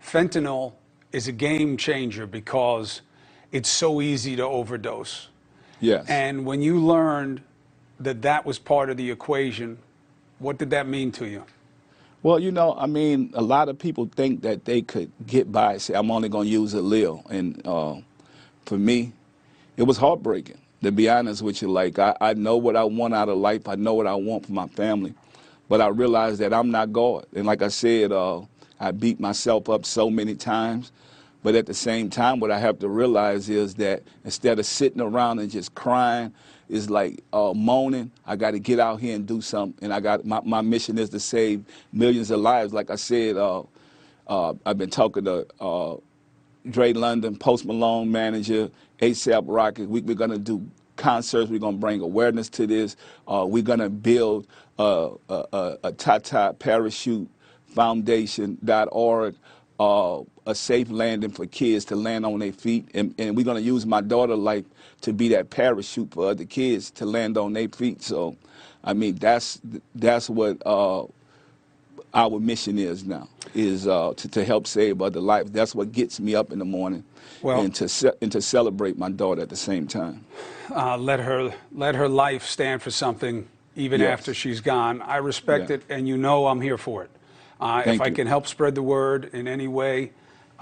fentanyl is a game changer because it's so easy to overdose. Yes. And when you learned that that was part of the equation, what did that mean to you? Well, you know, I mean, a lot of people think that they could get by and say, I'm only going to use a little. And for me, it was heartbreaking, to be honest with you. Like, I know what I want out of life. I know what I want for my family. But I realized that I'm not God. And like I said, I beat myself up so many times. But at the same time, what I have to realize is that instead of sitting around and just crying, is like moaning, I got to get out here and do something. And I got my mission is to save millions of lives. Like I said, I've been talking to Dre London, Post Malone manager, ASAP Rocky. We're going to do concerts. We're going to bring awareness to this. We're going to build a Tytyana parachute foundation.org, a safe landing for kids to land on their feet. And we're going to use my daughter's life to be that parachute for other kids to land on their feet. So, I mean, that's what our mission is now, is to help save other lives. That's what gets me up in the morning, and to celebrate my daughter at the same time. Let her life stand for something even after she's gone. I respect it, and you know I'm here for it. If I can help spread the word in any way,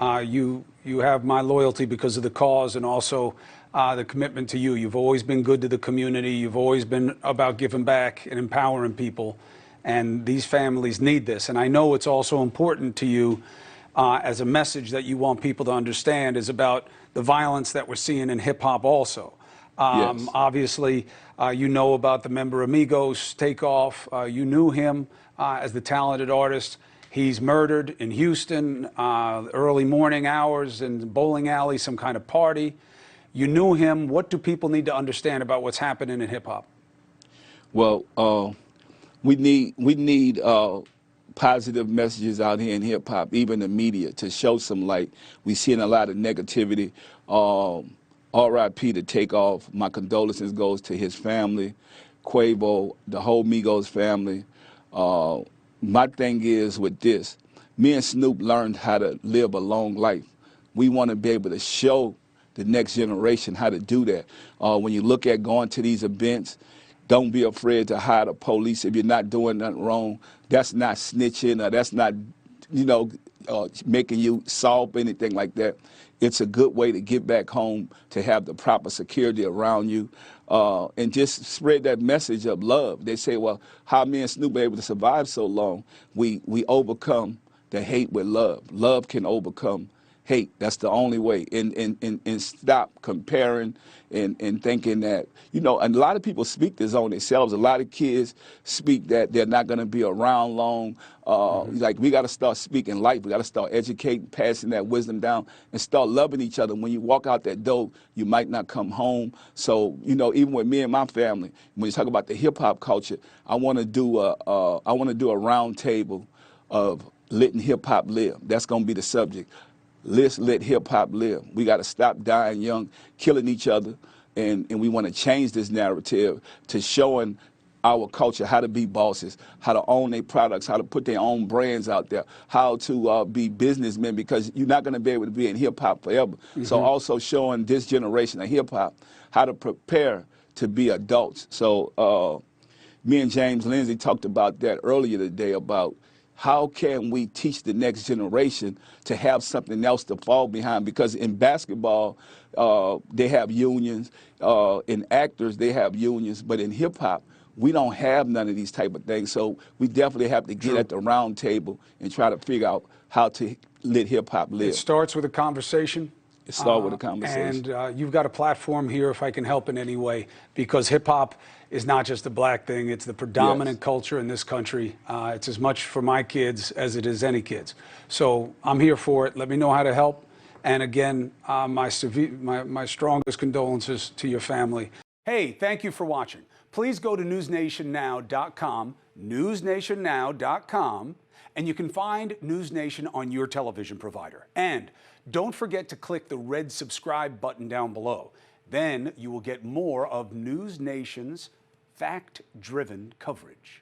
you have my loyalty because of the cause and also the commitment to you. You've always been good to the community. You've always been about giving back and empowering people. And these families need this. And I know it's also important to you as a message that you want people to understand is about the violence that we're seeing in hip hop also. Obviously, you know about the member Amigos takeoff. You knew him as the talented artist. He's murdered in Houston, early morning hours in the bowling alley, some kind of party. You knew him. What do people need to understand about what's happening in hip hop? Well, we need positive messages out here in hip hop, even the media, to show some light. We're seeing a lot of negativity. R.I.P. to Takeoff. My condolences goes to his family, Quavo, the whole Migos family. My thing is with this, me and Snoop learned how to live a long life. We want to be able to show the next generation how to do that. When you look at going to these events, don't be afraid to hire the police if you're not doing nothing wrong. That's not snitching, or that's not, making you solve anything like that. It's a good way to get back home, to have the proper security around you, and just spread that message of love. They say, well, how me and Snoop are able to survive so long? We overcome the hate with love. Love can overcome hate. That's the only way. And stop comparing and thinking that, and a lot of people speak this on themselves. A lot of kids speak that they're not going to be around long. Like, we got to start speaking life. We got to start educating, passing that wisdom down, and start loving each other. When you walk out that door, you might not come home. So, even with me and my family, when you talk about the hip hop culture, I want to do a round table of letting hip hop live. That's going to be the subject. Let's let hip hop live. We got to stop dying young, killing each other, and we want to change this narrative to showing our culture how to be bosses, how to own their products, how to put their own brands out there, how to be businessmen, because you're not going to be able to be in hip hop forever. So also showing this generation of hip hop how to prepare to be adults. So me and James Lindsay talked about that earlier today, about how can we teach the next generation to have something else to fall behind? Because in basketball, they have unions. In actors, they have unions. But in hip-hop, we don't have none of these type of things. So we definitely have to get at the round table and try to figure out how to let hip-hop live. It starts with a conversation. It starts with a conversation. And you've got a platform here, if I can help in any way, because hip-hop is not just a black thing. It's the predominant culture in this country. It's as much for my kids as it is any kids. So I'm here for it. Let me know how to help. And again, my strongest condolences to your family. Hey, thank you for watching. Please go to newsnationnow.com, newsnationnow.com, and you can find News Nation on your television provider. And don't forget to click the red subscribe button down below. Then you will get more of News Nation's fact-driven coverage.